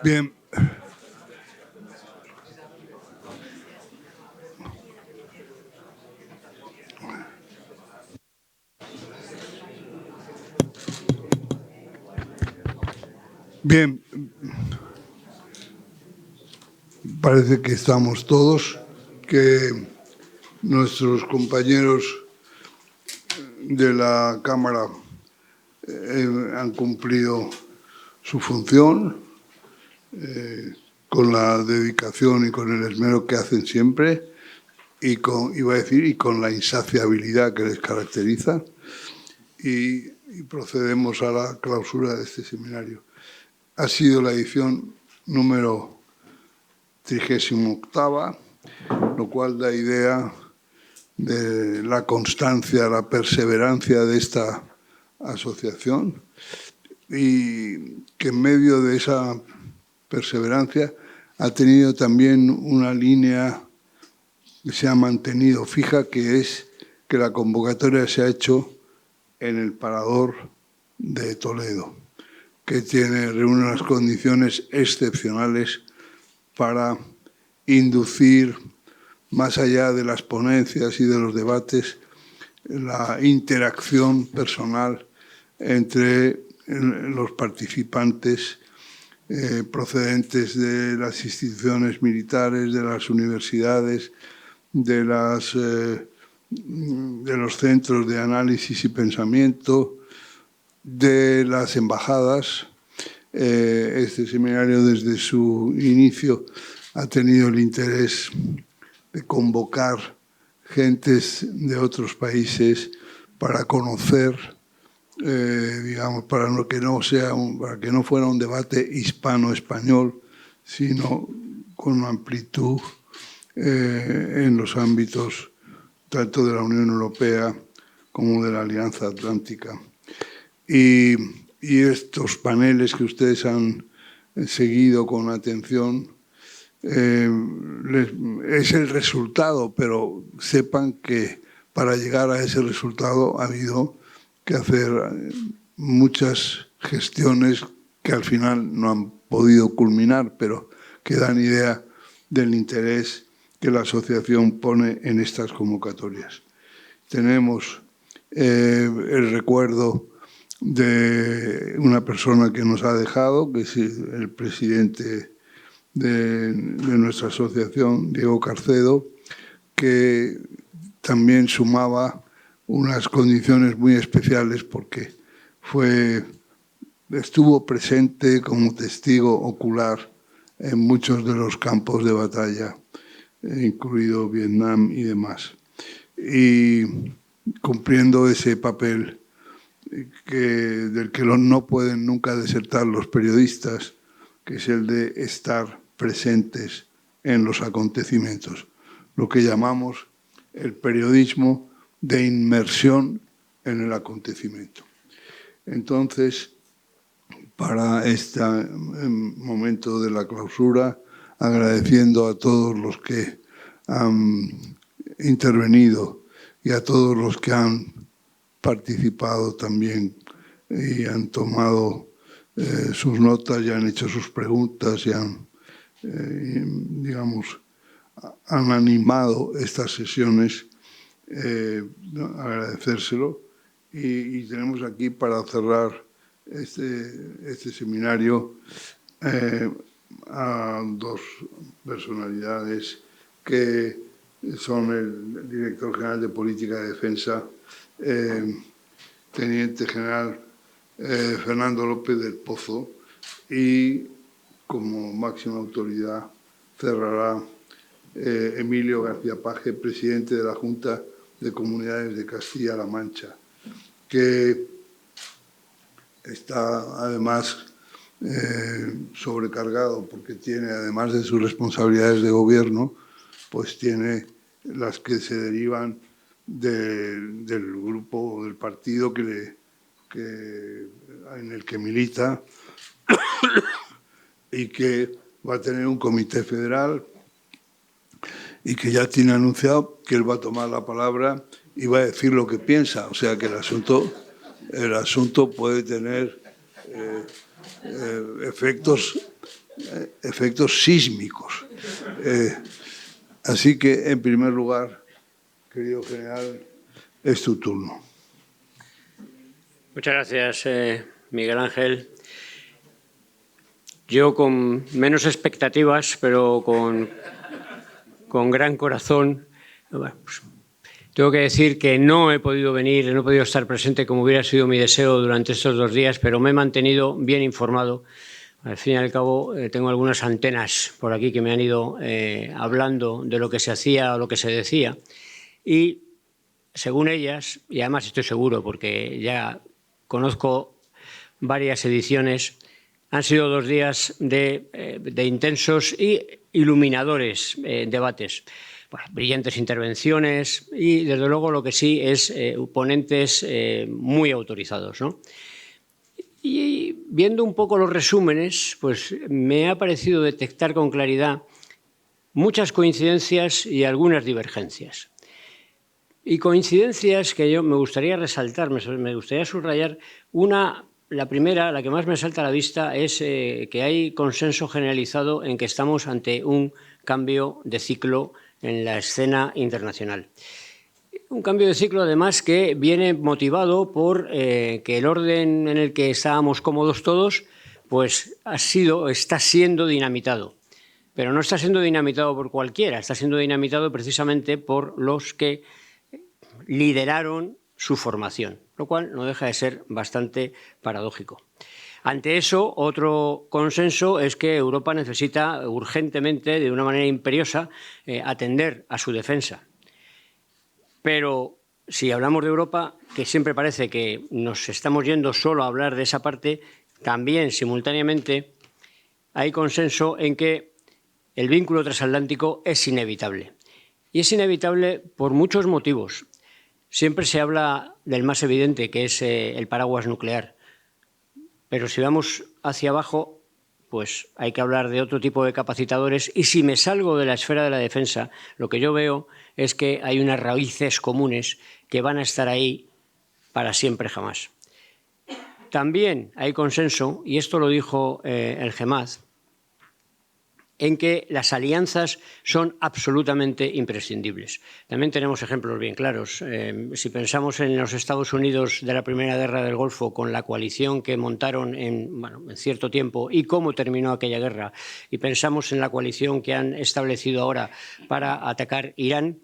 Bien. Bien. Parece que estamos todos, que nuestros compañeros de la Cámara han cumplido su función con la dedicación y con el esmero que hacen siempre y con la insaciabilidad que les caracteriza, y procedemos a la clausura de este seminario. Ha sido la edición número 38ª, lo cual da idea de la constancia, la perseverancia de esta asociación, y que en medio de esa perseverancia ha tenido también una línea que se ha mantenido fija, que es que la convocatoria se ha hecho en el Parador de Toledo, que reúne unas condiciones excepcionales para inducir, más allá de las ponencias y de los debates, la interacción personal entre los participantes procedentes de las instituciones militares, de las universidades, de los centros de análisis y pensamiento, de las embajadas. Este seminario, desde su inicio, ha tenido el interés de convocar gentes de otros países para conocer, digamos, para que no fuera un debate hispano-español, sino con amplitud en los ámbitos tanto de la Unión Europea como de la Alianza Atlántica. Y estos paneles que ustedes han seguido con atención es el resultado, pero sepan que para llegar a ese resultado ha habido que hacer muchas gestiones que al final no han podido culminar, pero que dan idea del interés que la asociación pone en estas convocatorias. Tenemos el recuerdo de una persona que nos ha dejado, que es el presidente de nuestra asociación, Diego Carcedo, que también sumaba unas condiciones muy especiales porque estuvo presente como testigo ocular en muchos de los campos de batalla, incluido Vietnam y demás, y cumpliendo ese papel del que no pueden nunca desertar los periodistas, que es el de estar presentes en los acontecimientos, lo que llamamos el periodismo de inmersión en el acontecimiento. Entonces, para este momento de la clausura, agradeciendo a todos los que han intervenido y a todos los que han participado también y han tomado sus notas y han hecho sus preguntas y han animado estas sesiones, agradecérselo. Y tenemos aquí, para cerrar este seminario, a dos personalidades que son el director general de Política de Defensa, teniente general Fernando López del Pozo, y como máxima autoridad cerrará Emilio García Paje, presidente de la Junta de Comunidades de Castilla-La Mancha, que está además sobrecargado porque tiene, además de sus responsabilidades de gobierno, pues tiene las que se derivan del grupo, del partido en el que milita, y que va a tener un comité federal y que ya tiene anunciado que él va a tomar la palabra y va a decir lo que piensa. O sea que el asunto puede tener efectos efectos sísmicos. Así que, en primer lugar, querido general, es tu turno. Muchas gracias, Miguel Ángel. Yo con menos expectativas, pero con gran corazón, bueno, pues, tengo que decir que no he podido venir, no he podido estar presente como hubiera sido mi deseo durante estos 2 días, pero me he mantenido bien informado. Al fin y al cabo, tengo algunas antenas por aquí que me han ido hablando de lo que se hacía o lo que se decía. Y según ellas, y además estoy seguro porque ya conozco varias ediciones, han sido 2 días de intensos y iluminadores debates. Bueno, brillantes intervenciones y, desde luego, lo que sí es ponentes muy autorizados, ¿no? Y viendo un poco los resúmenes, pues me ha parecido detectar con claridad muchas coincidencias y algunas divergencias. Y coincidencias que yo me gustaría resaltar, me gustaría subrayar. La primera, la que más me salta a la vista, es que hay consenso generalizado en que estamos ante un cambio de ciclo en la escena internacional. Un cambio de ciclo, además, que viene motivado por que el orden en el que estábamos cómodos todos, pues está siendo dinamitado. Pero no está siendo dinamitado por cualquiera, está siendo dinamitado precisamente por los que lideraron su formación, lo cual no deja de ser bastante paradójico. Ante eso, otro consenso es que Europa necesita urgentemente, de una manera imperiosa, atender a su defensa. Pero si hablamos de Europa, que siempre parece que nos estamos yendo solo a hablar de esa parte, también simultáneamente hay consenso en que el vínculo transatlántico es inevitable. Y es inevitable por muchos motivos. Siempre se habla del más evidente, que es el paraguas nuclear. Pero si vamos hacia abajo, pues hay que hablar de otro tipo de capacitadores. Y si me salgo de la esfera de la defensa, lo que yo veo es que hay unas raíces comunes que van a estar ahí para siempre jamás. También hay consenso, y esto lo dijo el GEMAZ, en que las alianzas son absolutamente imprescindibles. También tenemos ejemplos bien claros. Si pensamos en los Estados Unidos de la Primera Guerra del Golfo, con la coalición que montaron en cierto tiempo y cómo terminó aquella guerra, y pensamos en la coalición que han establecido ahora para atacar Irán,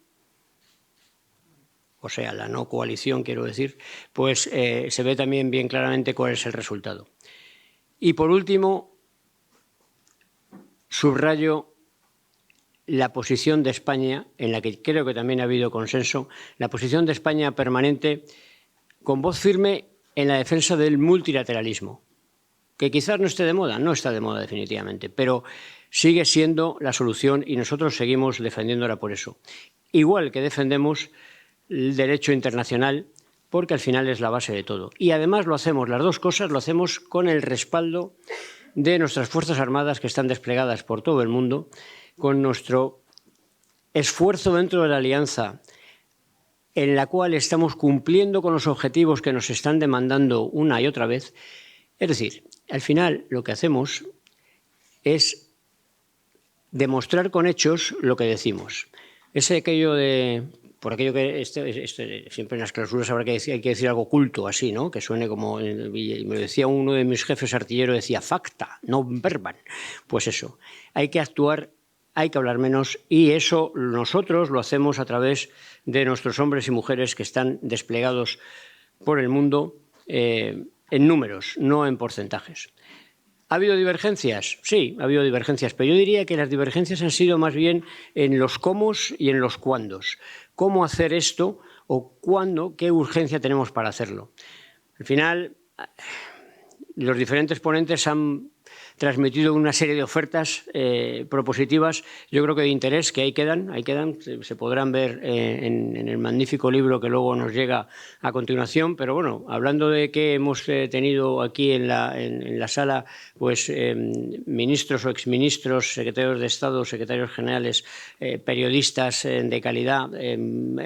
o sea, la no coalición, quiero decir, pues se ve también bien claramente cuál es el resultado. Y por último, subrayo la posición de España, en la que creo que también ha habido consenso, la posición de España permanente con voz firme en la defensa del multilateralismo, que quizás no esté de moda, no está de moda definitivamente, pero sigue siendo la solución y nosotros seguimos defendiéndola por eso. Igual que defendemos el derecho internacional, porque al final es la base de todo. Y además lo hacemos, las dos cosas, lo hacemos con el respaldo de nuestras Fuerzas Armadas, que están desplegadas por todo el mundo, con nuestro esfuerzo dentro de la alianza, en la cual estamos cumpliendo con los objetivos que nos están demandando una y otra vez. Es decir, al final lo que hacemos es demostrar con hechos lo que decimos. Por aquello que siempre en las clausuras habrá hay que decir algo culto, así, ¿no? Que suene como, y me decía uno de mis jefes artillero, decía facta, no verban. Pues eso, hay que actuar, hay que hablar menos, y eso nosotros lo hacemos a través de nuestros hombres y mujeres que están desplegados por el mundo en números, no en porcentajes. ¿Ha habido divergencias? Sí, ha habido divergencias, pero yo diría que las divergencias han sido más bien en los cómo y en los cuándos. ¿Cómo hacer esto o cuándo? ¿Qué urgencia tenemos para hacerlo? Al final, los diferentes ponentes han transmitido una serie de ofertas propositivas, yo creo que de interés, que ahí quedan, se podrán ver en el magnífico libro que luego nos llega a continuación. Pero bueno, hablando de que hemos tenido aquí en la sala pues ministros o exministros, secretarios de Estado, secretarios generales, periodistas de calidad,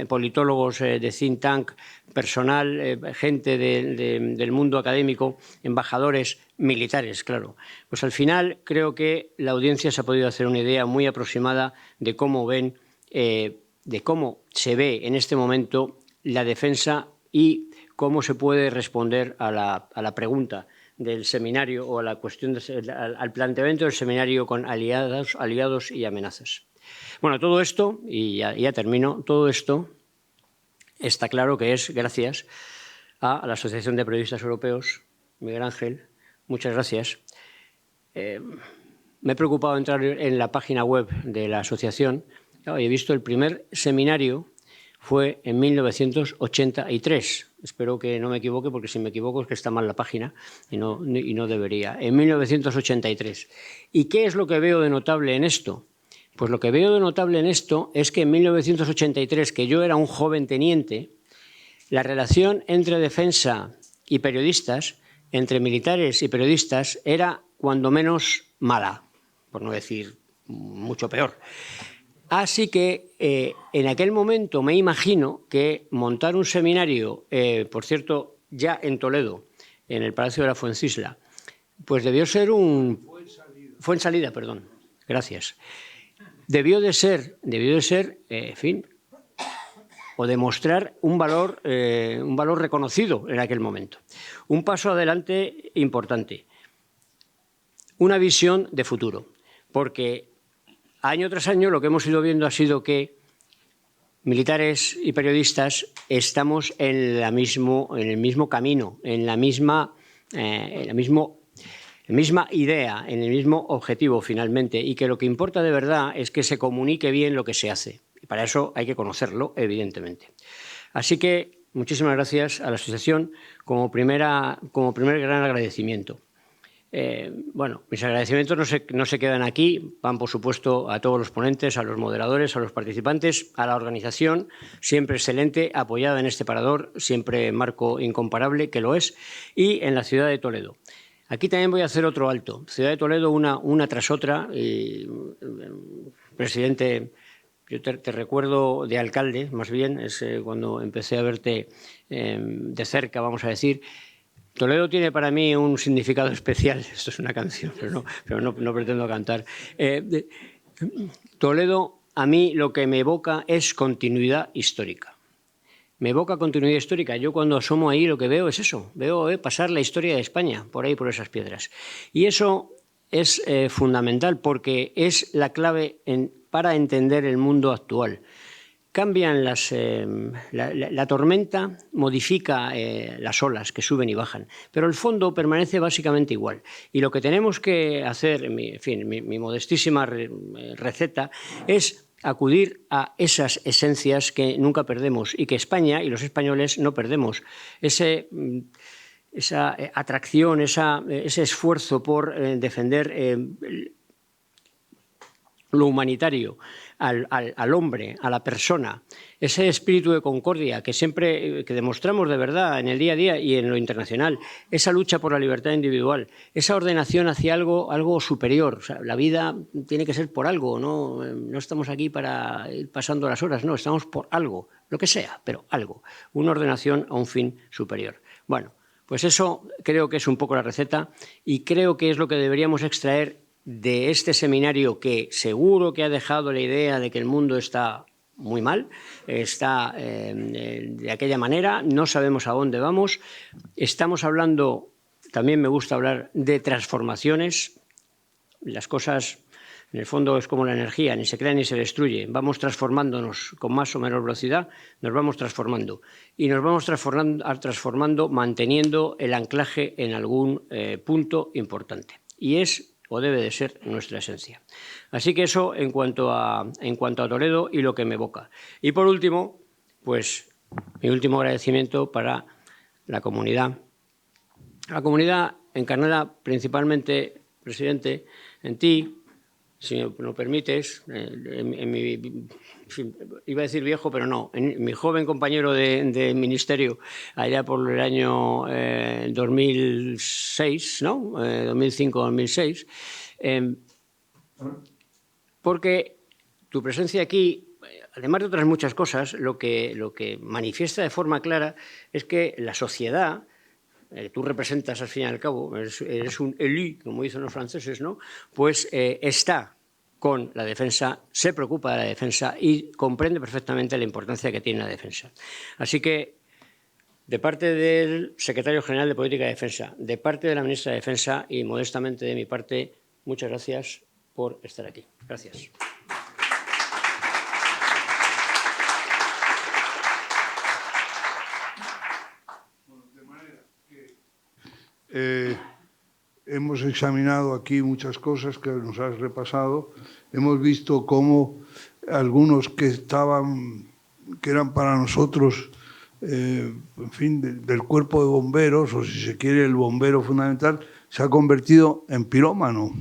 politólogos de think tank, personal, gente del mundo académico, embajadores, militares, claro. Pues al final creo que la audiencia se ha podido hacer una idea muy aproximada de cómo ven, de cómo se ve en este momento la defensa y cómo se puede responder a la pregunta del seminario o a la cuestión al planteamiento del seminario con aliados y amenazas. Bueno, todo esto, y ya termino, todo esto está claro que es gracias a la Asociación de Periodistas Europeos. Miguel Ángel, muchas gracias. Me he preocupado de entrar en la página web de la asociación. Claro, he visto el primer seminario fue en 1983. Espero que no me equivoque, porque si me equivoco es que está mal la página y no debería. En 1983. ¿Y qué es lo que veo de notable en esto? Pues lo que veo de notable en esto es que en 1983, que yo era un joven teniente, la relación entre defensa y periodistas, entre militares y periodistas, era cuando menos mala, por no decir mucho peor. Así que en aquel momento me imagino que montar un seminario, por cierto, ya en Toledo, en el Palacio de la Fuencisla, pues debió ser Fuensalida, perdón, gracias. Debió de ser, en fin, o demostrar un valor reconocido en aquel momento. Un paso adelante importante, una visión de futuro, porque año tras año lo que hemos ido viendo ha sido que militares y periodistas estamos en el mismo camino, en la misma idea, en el mismo objetivo finalmente, y que lo que importa de verdad es que se comunique bien lo que se hace. Y para eso hay que conocerlo, evidentemente. Así que muchísimas gracias a la asociación como primer gran agradecimiento. Bueno, mis agradecimientos no se quedan aquí, van por supuesto a todos los ponentes, a los moderadores, a los participantes, a la organización, siempre excelente, apoyada en este parador, siempre marco incomparable, que lo es, y en la ciudad de Toledo. Aquí también voy a hacer otro alto. Ciudad de Toledo, una tras otra. Presidente, yo te recuerdo de alcalde, más bien, es cuando empecé a verte de cerca, vamos a decir. Toledo tiene para mí un significado especial. Esto es una canción, pero no pretendo cantar. Toledo, a mí lo que me evoca es continuidad histórica. Me evoca continuidad histórica. Yo cuando asomo ahí lo que veo es eso. Veo pasar la historia de España por ahí, por esas piedras. Y eso es fundamental porque es la clave para entender el mundo actual. Cambian la tormenta modifica las olas que suben y bajan, pero el fondo permanece básicamente igual. Y lo que tenemos que hacer, mi modestísima receta, es acudir a esas esencias que nunca perdemos y que España y los españoles no perdemos. Esa atracción, ese esfuerzo por defender lo humanitario, al hombre, a la persona, ese espíritu de concordia que demostramos de verdad en el día a día y en lo internacional, esa lucha por la libertad individual, esa ordenación hacia algo superior. O sea, la vida tiene que ser por algo, no estamos aquí para ir pasando las horas, no, estamos por algo, lo que sea, pero algo, una ordenación a un fin superior. Bueno, pues eso creo que es un poco la receta y creo que es lo que deberíamos extraer de este seminario, que seguro que ha dejado la idea de que el mundo está muy mal, está de aquella manera, no sabemos a dónde vamos. Estamos hablando, también me gusta hablar de transformaciones. Las cosas, en el fondo, es como la energía, ni se crea ni se destruye. Vamos transformándonos con más o menos velocidad, nos vamos transformando. Y nos vamos transformando manteniendo el anclaje en algún punto importante. Y es o debe de ser nuestra esencia. Así que eso en cuanto a Toledo y lo que me evoca. Y por último, pues mi último agradecimiento para la comunidad. La comunidad encarnada principalmente, presidente, en ti, si me lo permites, en mi, iba a decir viejo, pero no, en mi joven compañero de ministerio, allá por el año 2006, ¿no? 2005-2006, porque tu presencia aquí, además de otras muchas cosas, lo que manifiesta de forma clara es que la sociedad tú representas al fin y al cabo, eres un élu, como dicen los franceses, ¿no? Pues está con la defensa, se preocupa de la defensa y comprende perfectamente la importancia que tiene la defensa. Así que, de parte del secretario general de Política de Defensa, de parte de la ministra de Defensa y modestamente de mi parte, muchas gracias por estar aquí. Gracias. Hemos examinado aquí muchas cosas que nos has repasado. Hemos visto cómo algunos que eran para nosotros, en fin, del cuerpo de bomberos, o si se quiere el bombero fundamental, se ha convertido en pirómano.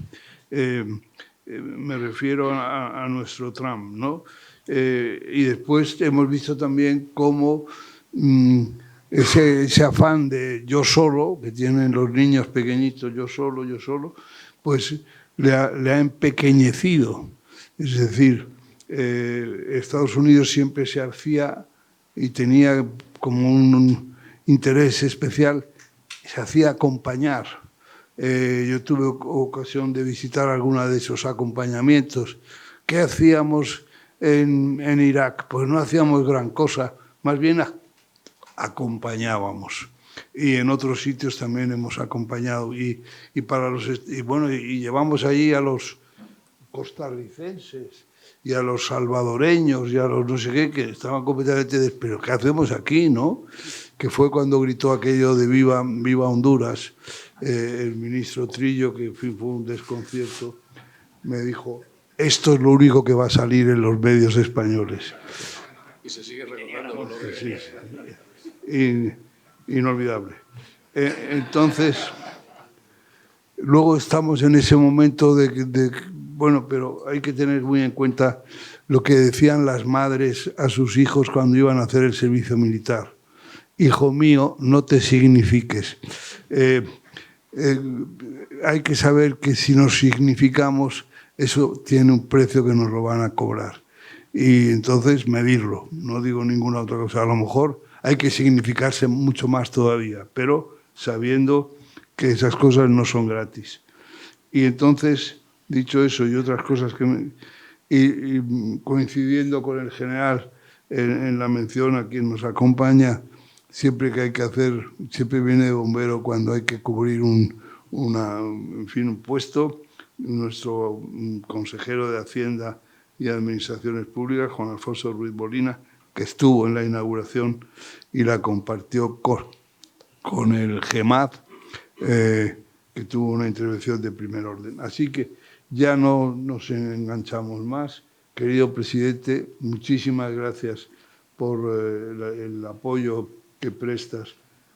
Me refiero a nuestro Trump, ¿no? Y después hemos visto también cómo ese afán de yo solo, que tienen los niños pequeñitos, yo solo, pues le ha empequeñecido. Es decir, Estados Unidos siempre se hacía y tenía como un interés especial, se hacía acompañar. Yo tuve ocasión de visitar alguna de esos acompañamientos. ¿Qué hacíamos en Irak? Pues no hacíamos gran cosa, más bien acompañábamos. Y en otros sitios también hemos acompañado. Y llevamos allí a los costarricenses y a los salvadoreños y a los no sé qué, que estaban completamente pero ¿qué hacemos aquí, no? Que fue cuando gritó aquello de viva Honduras. El ministro Trillo, que fue un desconcierto, me dijo, esto es lo único que va a salir en los medios españoles. Y se sigue recordando. Sí. Inolvidable. Entonces, luego estamos en ese momento bueno, pero hay que tener muy en cuenta lo que decían las madres a sus hijos cuando iban a hacer el servicio militar. Hijo mío, no te signifiques. Hay que saber que si nos significamos, eso tiene un precio que nos lo van a cobrar. Y entonces medirlo, no digo ninguna otra cosa. A lo mejor hay que significarse mucho más todavía, pero sabiendo que esas cosas no son gratis. Y entonces, dicho eso y otras cosas y coincidiendo con el general en la mención a quien nos acompaña, siempre que hay que hacer, siempre viene de bombero cuando hay que cubrir un puesto. Nuestro consejero de Hacienda y Administraciones Públicas, Juan Alfonso Ruiz Molina, que estuvo en la inauguración y la compartió con el GEMAT, que tuvo una intervención de primer orden. Así que ya no nos enganchamos más. Querido presidente, muchísimas gracias por el apoyo que prestas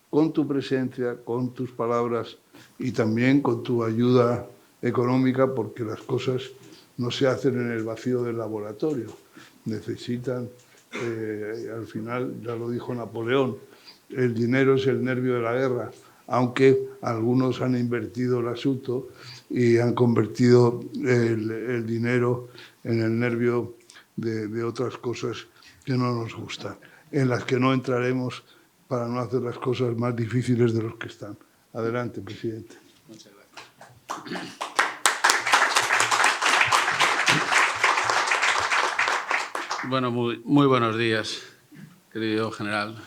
con tu presencia, con tus palabras y también con tu ayuda económica, porque las cosas no se hacen en el vacío del laboratorio. Necesitan, al final, ya lo dijo Napoleón, el dinero es el nervio de la guerra, aunque algunos han invertido el asunto y han convertido el dinero en el nervio de otras cosas que no nos gustan, en las que no entraremos para no hacer las cosas más difíciles de los que están. Adelante, presidente. Muchas gracias. Bueno, muy buenos días, querido general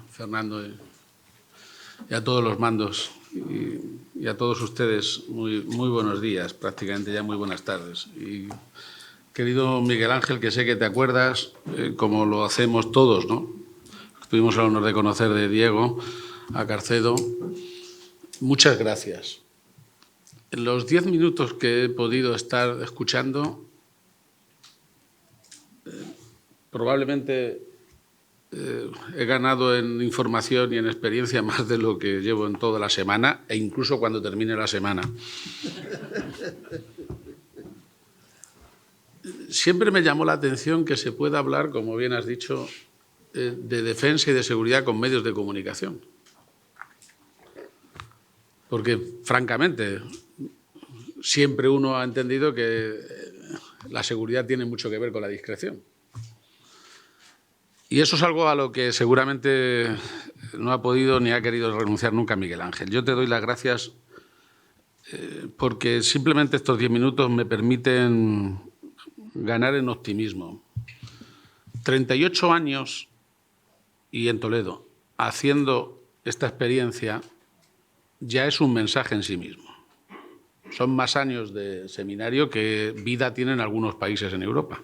Fernando, y a todos los mandos y a todos ustedes muy buenos días, prácticamente ya muy buenas tardes. Y querido Miguel Ángel, que sé que te acuerdas, como lo hacemos todos, ¿no? Tuvimos el honor de conocer de Diego a Carcedo. Muchas gracias. En los 10 minutos que he podido estar escuchando, probablemente he ganado en información y en experiencia más de lo que llevo en toda la semana e incluso cuando termine la semana. Siempre me llamó la atención que se pueda hablar, como bien has dicho, de defensa y de seguridad con medios de comunicación. Porque, francamente, siempre uno ha entendido que la seguridad tiene mucho que ver con la discreción. Y eso es algo a lo que seguramente no ha podido ni ha querido renunciar nunca a Miguel Ángel. Yo te doy las gracias porque simplemente estos 10 minutos me permiten ganar en optimismo. 38 años y en Toledo haciendo esta experiencia ya es un mensaje en sí mismo. Son más años de seminario que vida tienen algunos países en Europa.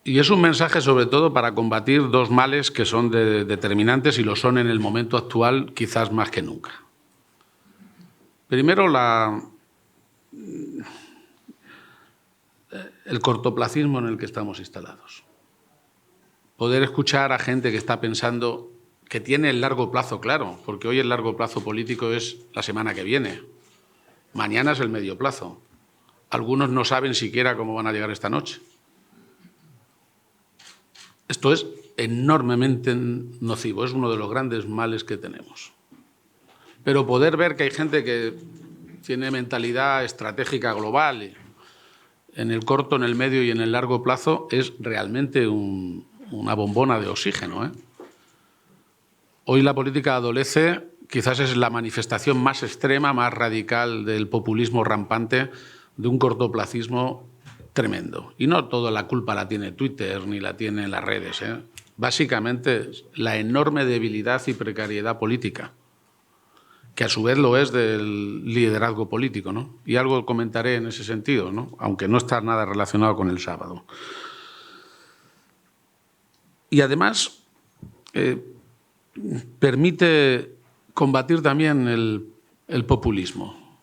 Y es un mensaje sobre todo para combatir dos males que son determinantes y lo son en el momento actual quizás más que nunca. Primero, el cortoplacismo en el que estamos instalados. Poder escuchar a gente que está pensando que tiene el largo plazo claro, porque hoy el largo plazo político es la semana que viene. Mañana es el medio plazo. Algunos no saben siquiera cómo van a llegar esta noche. Esto es enormemente nocivo, es uno de los grandes males que tenemos. Pero poder ver que hay gente que tiene mentalidad estratégica global en el corto, en el medio y en el largo plazo es realmente una bombona de oxígeno, ¿eh? Hoy la política adolece, quizás es la manifestación más extrema, más radical del populismo rampante, de un cortoplacismo tremendo. Y no toda la culpa la tiene Twitter ni la tienen las redes, ¿eh? Básicamente la enorme debilidad y precariedad política, que a su vez lo es del liderazgo político, ¿no? Y algo comentaré en ese sentido, ¿no? Aunque no está nada relacionado con el sábado. Y además permite combatir también el populismo.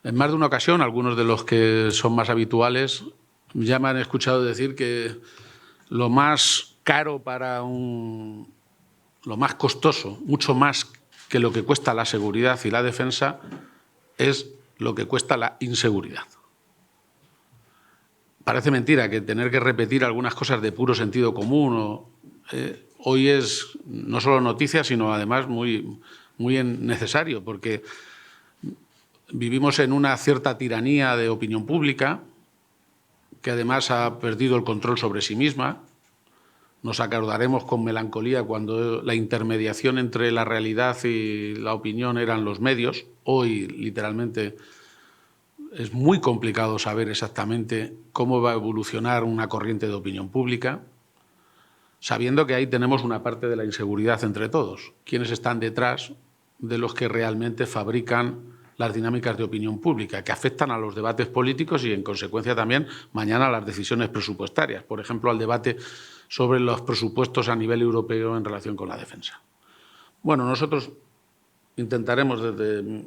En más de una ocasión, algunos de los que son más habituales ya me han escuchado decir que lo más caro lo más costoso, mucho más que lo que cuesta la seguridad y la defensa, es lo que cuesta la inseguridad. Parece mentira que tener que repetir algunas cosas de puro sentido común hoy es no solo noticia, sino además muy necesario, porque vivimos en una cierta tiranía de opinión pública que además ha perdido el control sobre sí misma. Nos acordaremos con melancolía cuando la intermediación entre la realidad y la opinión eran los medios. Hoy, literalmente, es muy complicado saber exactamente cómo va a evolucionar una corriente de opinión pública, sabiendo que ahí tenemos una parte de la inseguridad entre todos. ¿Quiénes están detrás de los que realmente fabrican las dinámicas de opinión pública, que afectan a los debates políticos y, en consecuencia, también mañana a las decisiones presupuestarias? Por ejemplo, al debate sobre los presupuestos a nivel europeo en relación con la defensa. Bueno, nosotros intentaremos desde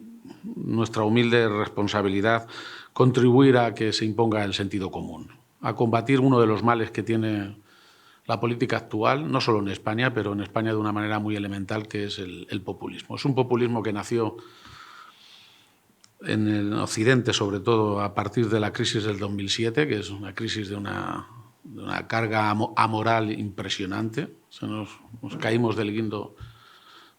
nuestra humilde responsabilidad contribuir a que se imponga el sentido común, a combatir uno de los males que tiene la política actual, no solo en España, pero en España de una manera muy elemental, que es el populismo. Es un populismo que nació en el Occidente, sobre todo a partir de la crisis del 2007, que es una crisis de una carga amoral impresionante. Nos caímos del guindo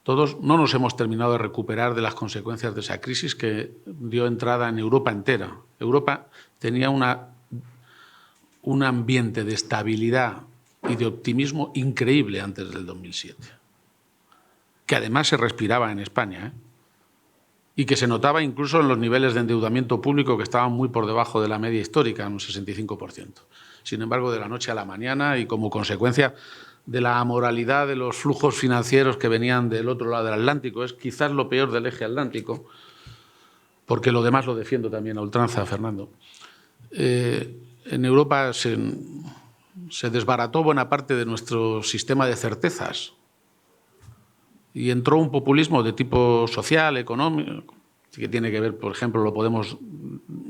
todos. No nos hemos terminado de recuperar de las consecuencias de esa crisis que dio entrada en Europa entera. Europa tenía un ambiente de estabilidad y de optimismo increíble antes del 2007, que además se respiraba en España, y que se notaba incluso en los niveles de endeudamiento público, que estaban muy por debajo de la media histórica, en un 65%. Sin embargo, de la noche a la mañana, y como consecuencia de la amoralidad de los flujos financieros que venían del otro lado del Atlántico, es quizás lo peor del eje atlántico, porque lo demás lo defiendo también a ultranza, Fernando. En Europa se desbarató buena parte de nuestro sistema de certezas y entró un populismo de tipo social, económico, que tiene que ver, por ejemplo, lo podemos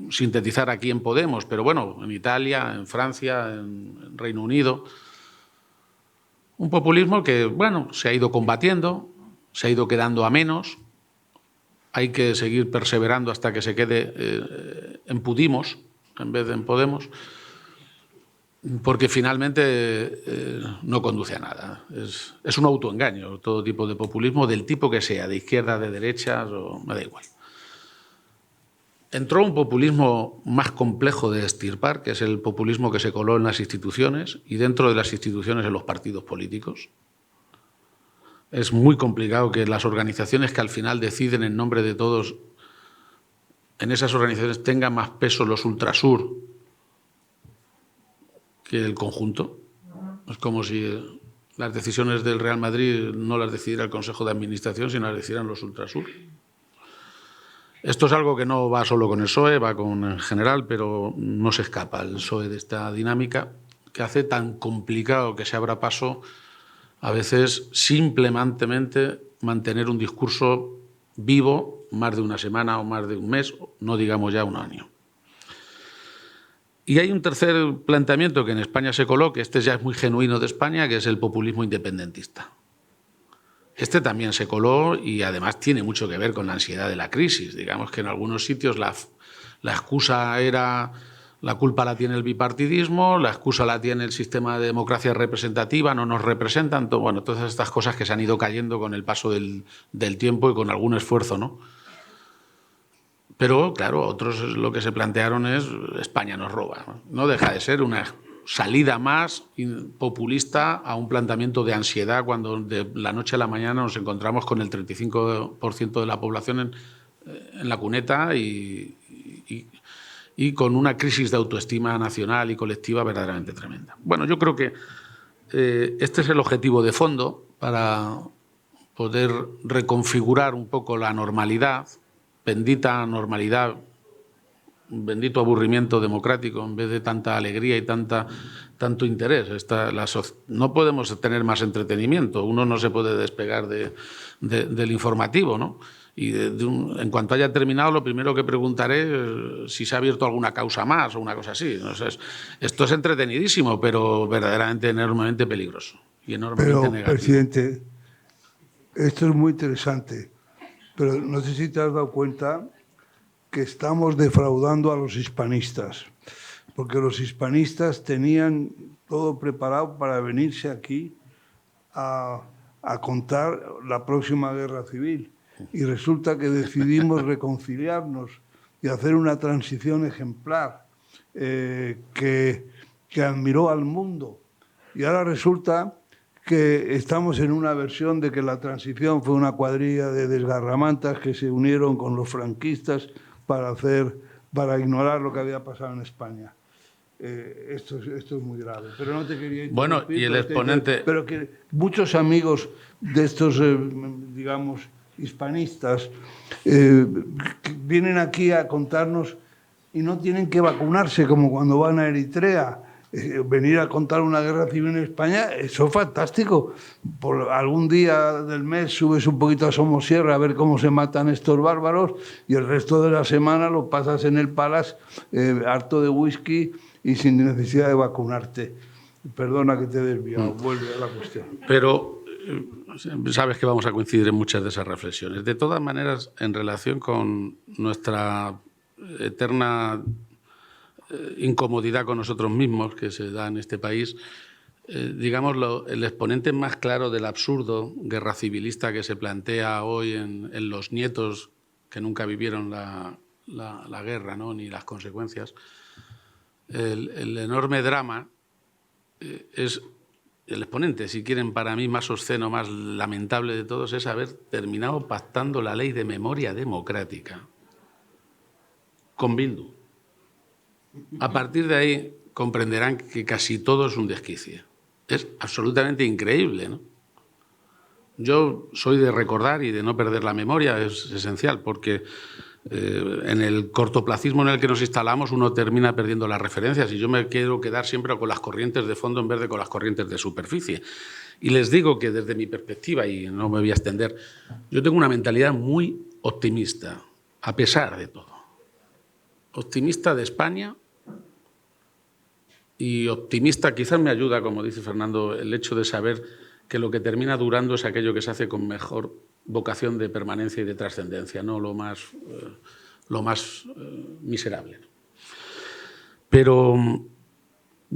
sintetizar aquí en Podemos, pero bueno, en Italia, en Francia, en Reino Unido. Un populismo que, bueno, se ha ido combatiendo, se ha ido quedando a menos. Hay que seguir perseverando hasta que se quede en Pudimos en vez de en Podemos, porque finalmente no conduce a nada. Es un autoengaño todo tipo de populismo, del tipo que sea, de izquierda, de derecha, me da igual. entró un populismo más complejo de extirpar, que es el populismo que se coló en las instituciones y dentro de las instituciones en los partidos políticos. Es muy complicado que las organizaciones que al final deciden en nombre de todos, en esas organizaciones tengan más peso los ultrasur que el conjunto. Es como si las decisiones del Real Madrid no las decidiera el Consejo de Administración, sino las decidieran los ultrasur. Esto es algo que no va solo con el PSOE, va con en general, pero no se escapa el PSOE de esta dinámica que hace tan complicado que se abra paso a veces simplemente mantener un discurso vivo más de una semana o más de un mes, no digamos ya un año. Y hay un tercer planteamiento que en España se coló, que este ya es muy genuino de España, que es el populismo independentista. Este también se coló y además tiene mucho que ver con la ansiedad de la crisis. Digamos que en algunos sitios la excusa era la culpa la tiene el bipartidismo, la excusa la tiene el sistema de democracia representativa, no nos representan. Bueno, todas estas cosas que se han ido cayendo con el paso del tiempo y con algún esfuerzo, ¿no? Pero, claro, otros lo que se plantearon es España nos roba. No deja de ser una salida más populista a un planteamiento de ansiedad cuando de la noche a la mañana nos encontramos con el 35% de la población en la cuneta y con una crisis de autoestima nacional y colectiva verdaderamente tremenda. Bueno, yo creo que este es el objetivo de fondo para poder reconfigurar un poco la normalidad, bendita normalidad, bendito aburrimiento democrático en vez de tanta alegría y tanto interés. No podemos tener más entretenimiento, uno no se puede despegar del informativo, ¿no? Y en cuanto haya terminado, lo primero que preguntaré es si se ha abierto alguna causa más o una cosa así. ¿No? Esto es entretenidísimo, pero verdaderamente enormemente peligroso y enormemente negativo. Presidente, esto es muy interesante, pero no sé si te has dado cuenta que estamos defraudando a los hispanistas, porque los hispanistas tenían todo preparado para venirse aquí a contar la próxima guerra civil y resulta que decidimos reconciliarnos y hacer una transición ejemplar que admiró al mundo y ahora resulta que estamos en una versión de que la transición fue una cuadrilla de desgarramantas que se unieron con los franquistas para ignorar lo que había pasado en España. Esto es muy grave, pero no te quería interrumpir. Bueno, y el exponente... Pero que muchos amigos de estos, digamos, hispanistas, vienen aquí a contarnos y no tienen que vacunarse como cuando van a Eritrea. Venir a contar una guerra civil en España, eso es fantástico. Por algún día del mes subes un poquito a Somosierra a ver cómo se matan estos bárbaros y el resto de la semana lo pasas en el Palace harto de whisky y sin necesidad de vacunarte. Perdona que te he desviado, vuelve a la cuestión. Pero sabes que vamos a coincidir en muchas de esas reflexiones. De todas maneras, en relación con nuestra eterna incomodidad con nosotros mismos que se da en este país, digamos, el exponente más claro del absurdo guerra civilista que se plantea hoy en los nietos que nunca vivieron la guerra, ¿no? Ni las consecuencias, el enorme drama es el exponente, si quieren, para mí más obsceno, más lamentable de todos, es haber terminado pactando la ley de memoria democrática con Bildu. A partir de ahí comprenderán que casi todo es un desquicio. Es absolutamente increíble, ¿no? Yo soy de recordar y de no perder la memoria, es esencial, porque en el cortoplacismo en el que nos instalamos uno termina perdiendo las referencias y yo me quiero quedar siempre con las corrientes de fondo en vez de con las corrientes de superficie. Y les digo que desde mi perspectiva, y no me voy a extender, yo tengo una mentalidad muy optimista, a pesar de todo. Optimista de España y optimista, quizás me ayuda, como dice Fernando, el hecho de saber que lo que termina durando es aquello que se hace con mejor vocación de permanencia y de trascendencia, no lo más miserable. Pero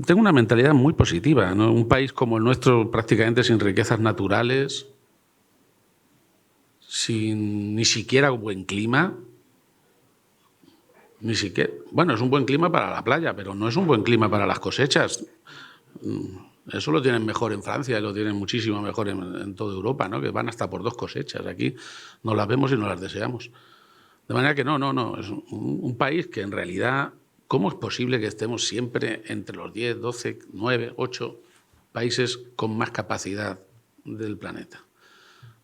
tengo una mentalidad muy positiva, ¿no? Un país como el nuestro, prácticamente sin riquezas naturales, sin ni siquiera buen clima, Ni siquiera. Bueno, es un buen clima para la playa, pero no es un buen clima para las cosechas. Eso lo tienen mejor en Francia y lo tienen muchísimo mejor en toda Europa, ¿no? Que van hasta por 2 cosechas. Aquí no las vemos y no las deseamos. De manera que no. Es un país que en realidad, ¿cómo es posible que estemos siempre entre los 10, 12, 9, 8 países con más capacidad del planeta?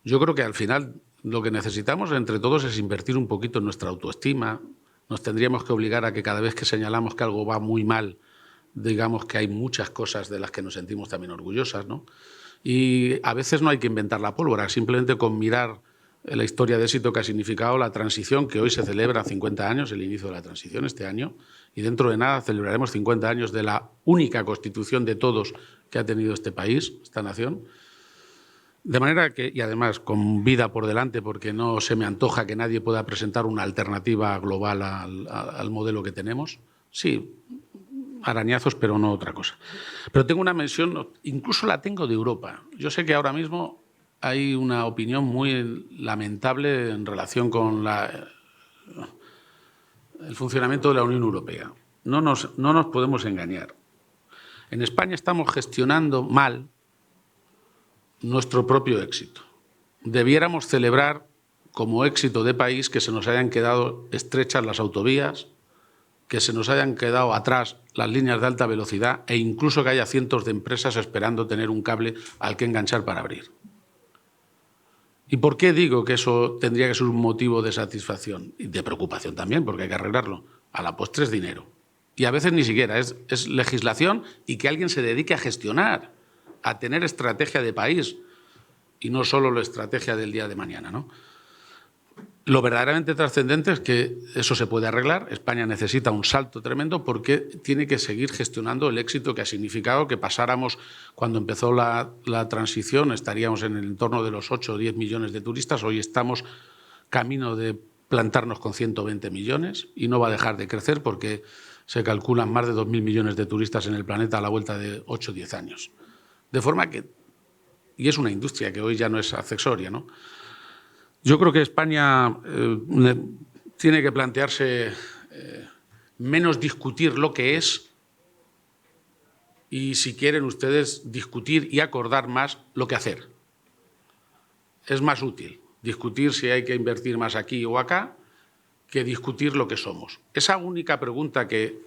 Yo creo que al final lo que necesitamos entre todos es invertir un poquito en nuestra autoestima. Nos tendríamos que obligar a que cada vez que señalamos que algo va muy mal, digamos que hay muchas cosas de las que nos sentimos también orgullosas, ¿no? Y a veces no hay que inventar la pólvora, simplemente con mirar la historia de éxito que ha significado la transición, que hoy se celebra 50 años, el inicio de la transición este año, y dentro de nada celebraremos 50 años de la única constitución de todos que ha tenido este país, esta nación. De manera que, y además con vida por delante, porque no se me antoja que nadie pueda presentar una alternativa global al modelo que tenemos. Sí, arañazos, pero no otra cosa. Pero tengo una mención, incluso la tengo de Europa. Yo sé que ahora mismo hay una opinión muy lamentable en relación con el funcionamiento de la Unión Europea. No nos podemos engañar. En España estamos gestionando mal nuestro propio éxito. Debiéramos celebrar como éxito de país que se nos hayan quedado estrechas las autovías, que se nos hayan quedado atrás las líneas de alta velocidad e incluso que haya cientos de empresas esperando tener un cable al que enganchar para abrir. ¿Y por qué digo que eso tendría que ser un motivo de satisfacción y de preocupación también? Porque hay que arreglarlo. A la postre es dinero. Y a veces ni siquiera, es legislación y que alguien se dedique a gestionar, a tener estrategia de país y no solo la estrategia del día de mañana, ¿no? Lo verdaderamente trascendente es que eso se puede arreglar. España necesita un salto tremendo porque tiene que seguir gestionando el éxito que ha significado que pasáramos, cuando empezó la transición, estaríamos en el entorno de los 8 o 10 millones de turistas. Hoy estamos camino de plantarnos con 120 millones y no va a dejar de crecer porque se calculan más de 2.000 millones de turistas en el planeta a la vuelta de 8 o 10 años. De forma que, y es una industria que hoy ya no es accesoria, ¿no? Yo creo que España tiene que plantearse menos discutir lo que es y, si quieren ustedes, discutir y acordar más lo que hacer. Es más útil discutir si hay que invertir más aquí o acá que discutir lo que somos. Esa única pregunta que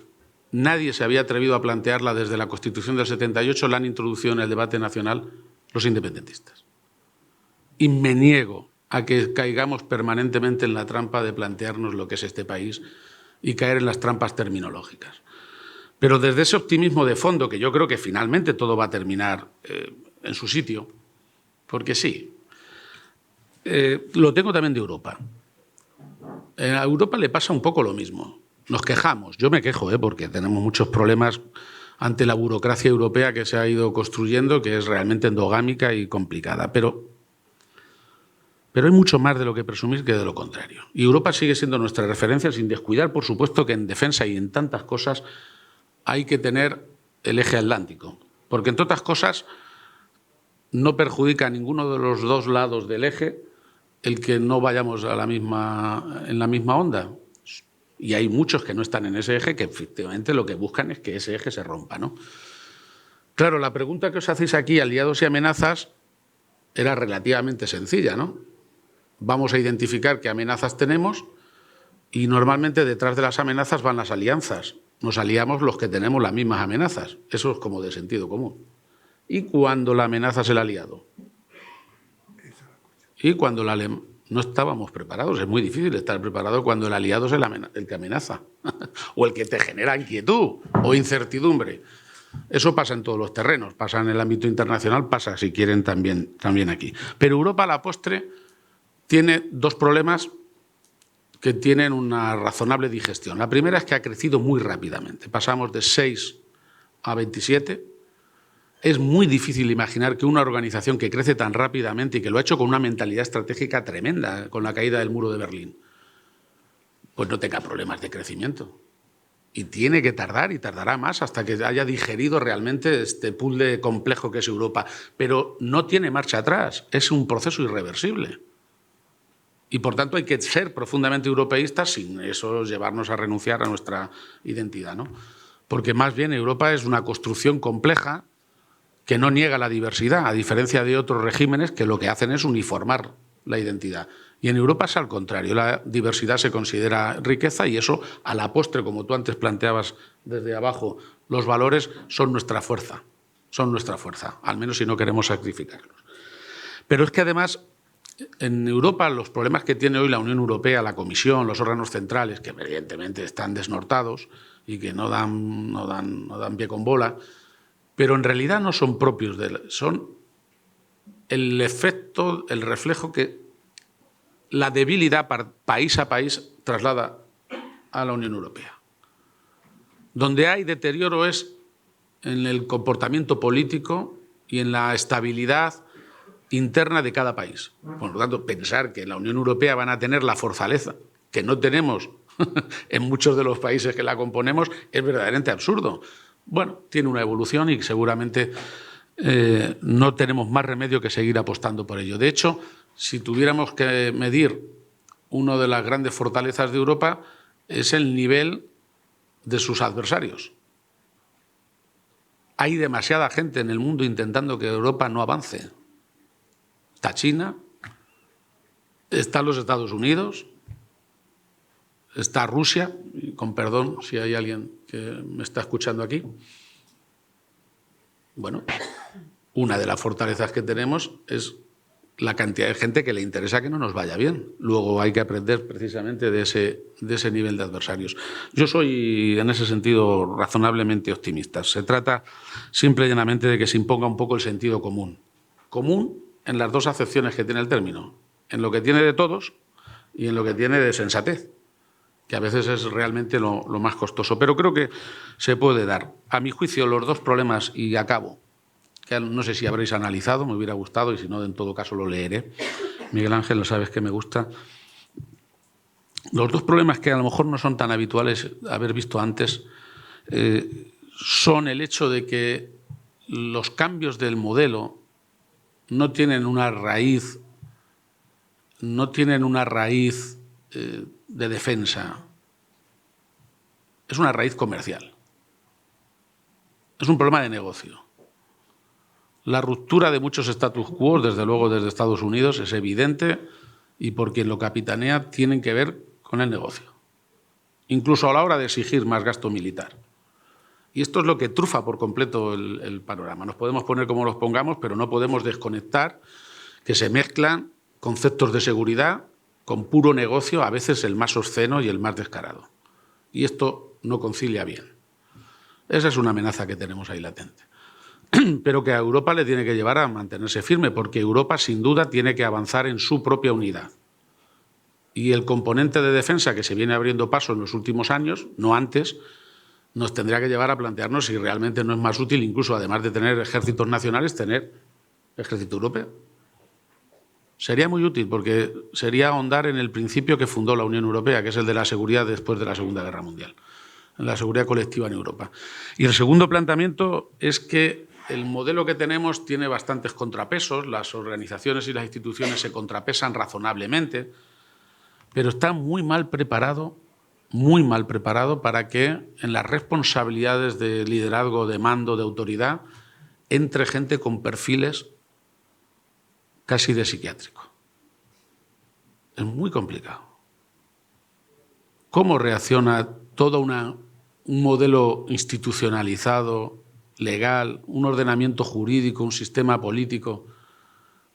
nadie se había atrevido a plantearla desde la Constitución del 78 la han introducido en el debate nacional los independentistas. Y me niego a que caigamos permanentemente en la trampa de plantearnos lo que es este país y caer en las trampas terminológicas. Pero desde ese optimismo de fondo, que yo creo que finalmente todo va a terminar en su sitio, porque sí, lo tengo también de Europa. A Europa le pasa un poco lo mismo. Nos quejamos, yo me quejo, porque tenemos muchos problemas ante la burocracia europea que se ha ido construyendo, que es realmente endogámica y complicada, pero hay mucho más de lo que presumir que de lo contrario. Y Europa sigue siendo nuestra referencia, sin descuidar, por supuesto, que en defensa y en tantas cosas hay que tener el eje atlántico, porque entre otras cosas no perjudica a ninguno de los dos lados del eje el que no vayamos en la misma onda. Y hay muchos que no están en ese eje que efectivamente lo que buscan es que ese eje se rompa, ¿no? Claro, la pregunta que os hacéis aquí, aliados y amenazas, era relativamente sencilla, ¿no? Vamos a identificar qué amenazas tenemos y normalmente detrás de las amenazas van las alianzas. Nos aliamos los que tenemos las mismas amenazas. Eso es como de sentido común. ¿Y cuando la amenaza es el aliado? Y cuando no estábamos preparados. Es muy difícil estar preparado cuando el aliado es el que amenaza o el que te genera inquietud o incertidumbre. Eso pasa en todos los terrenos, pasa en el ámbito internacional, pasa, si quieren, también aquí. Pero Europa, a la postre, tiene dos problemas que tienen una razonable digestión. La primera es que ha crecido muy rápidamente. Pasamos de 6 a 27. Es muy difícil imaginar que una organización que crece tan rápidamente y que lo ha hecho con una mentalidad estratégica tremenda, con la caída del muro de Berlín, pues no tenga problemas de crecimiento. Y tiene que tardar, y tardará más, hasta que haya digerido realmente este puzzle complejo que es Europa. Pero no tiene marcha atrás, es un proceso irreversible. Y, por tanto, hay que ser profundamente europeístas sin eso llevarnos a renunciar a nuestra identidad, ¿no? Porque más bien Europa es una construcción compleja que no niega la diversidad, a diferencia de otros regímenes que lo que hacen es uniformar la identidad. Y en Europa es al contrario, la diversidad se considera riqueza y eso, a la postre, como tú antes planteabas desde abajo, los valores son nuestra fuerza, al menos si no queremos sacrificarlos. Pero es que además, en Europa, los problemas que tiene hoy la Unión Europea, la Comisión, los órganos centrales, que evidentemente están desnortados y que no dan pie con bola, pero en realidad no son propios de él, son el efecto, el reflejo que la debilidad país a país traslada a la Unión Europea. Donde hay deterioro es en el comportamiento político y en la estabilidad interna de cada país. Por lo tanto, pensar que en la Unión Europea van a tener la fortaleza que no tenemos en muchos de los países que la componemos es verdaderamente absurdo. Bueno, tiene una evolución y seguramente no tenemos más remedio que seguir apostando por ello. De hecho, si tuviéramos que medir una de las grandes fortalezas de Europa es el nivel de sus adversarios. Hay demasiada gente en el mundo intentando que Europa no avance. Está China, están los Estados Unidos, está Rusia, y con perdón si hay alguien que me está escuchando aquí. Bueno, una de las fortalezas que tenemos es la cantidad de gente que le interesa que no nos vaya bien. Luego hay que aprender precisamente de ese nivel de adversarios. Yo soy, en ese sentido, razonablemente optimista. Se trata simple y llanamente de que se imponga un poco el sentido común. Común en las dos acepciones que tiene el término, en lo que tiene de todos y en lo que tiene de sensatez, que a veces es realmente lo más costoso. Pero creo que se puede dar. A mi juicio, los dos problemas, y acabo, que no sé si habréis analizado, me hubiera gustado, y si no, en todo caso lo leeré. Miguel Ángel, lo sabes que me gusta. Los dos problemas que a lo mejor no son tan habituales haber visto antes son el hecho de que los cambios del modelo no tienen una raíz de defensa. Es una raíz comercial. Es un problema de negocio. La ruptura de muchos status quo, desde luego desde Estados Unidos, es evidente y por quien lo capitanea tienen que ver con el negocio. Incluso a la hora de exigir más gasto militar. Y esto es lo que trufa por completo el panorama. Nos podemos poner como nos pongamos, pero no podemos desconectar que se mezclan conceptos de seguridad con puro negocio, a veces el más obsceno y el más descarado. Y esto no concilia bien. Esa es una amenaza que tenemos ahí latente. Pero que a Europa le tiene que llevar a mantenerse firme, porque Europa sin duda tiene que avanzar en su propia unidad. Y el componente de defensa que se viene abriendo paso en los últimos años, no antes, nos tendría que llevar a plantearnos si realmente no es más útil, incluso además de tener ejércitos nacionales, tener ejército europeo. Sería muy útil porque sería ahondar en el principio que fundó la Unión Europea, que es el de la seguridad después de la Segunda Guerra Mundial, la seguridad colectiva en Europa. Y el segundo planteamiento es que el modelo que tenemos tiene bastantes contrapesos, las organizaciones y las instituciones se contrapesan razonablemente, pero está muy mal preparado para que en las responsabilidades de liderazgo, de mando, de autoridad, entre gente con perfiles casi de psiquiátrico. Es muy complicado. ¿Cómo reacciona todo un modelo institucionalizado, legal, un ordenamiento jurídico, un sistema político,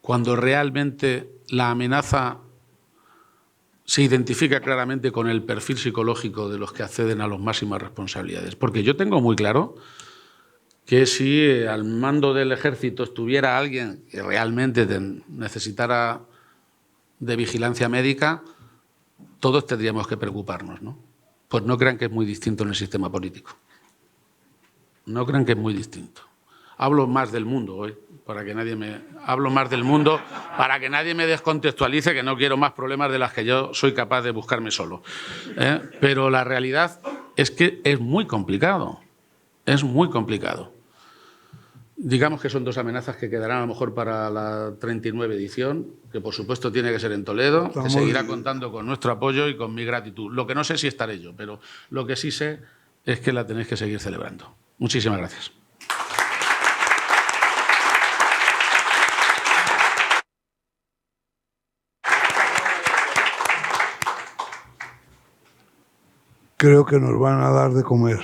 cuando realmente la amenaza se identifica claramente con el perfil psicológico de los que acceden a las máximas responsabilidades? Porque yo tengo muy claro que si al mando del ejército estuviera alguien que realmente necesitara de vigilancia médica, todos tendríamos que preocuparnos, ¿no? Pues no crean que es muy distinto en el sistema político. No crean que es muy distinto. Hablo más del mundo hoy, para que nadie me descontextualice, que no quiero más problemas de las que yo soy capaz de buscarme solo. Pero la realidad es que es muy complicado. Es muy complicado. Digamos que son dos amenazas que quedarán a lo mejor para la 39 edición, que por supuesto tiene que ser en Toledo, que seguirá contando con nuestro apoyo y con mi gratitud. Lo que no sé si estaré yo, pero lo que sí sé es que la tenéis que seguir celebrando. Muchísimas gracias. Creo que nos van a dar de comer.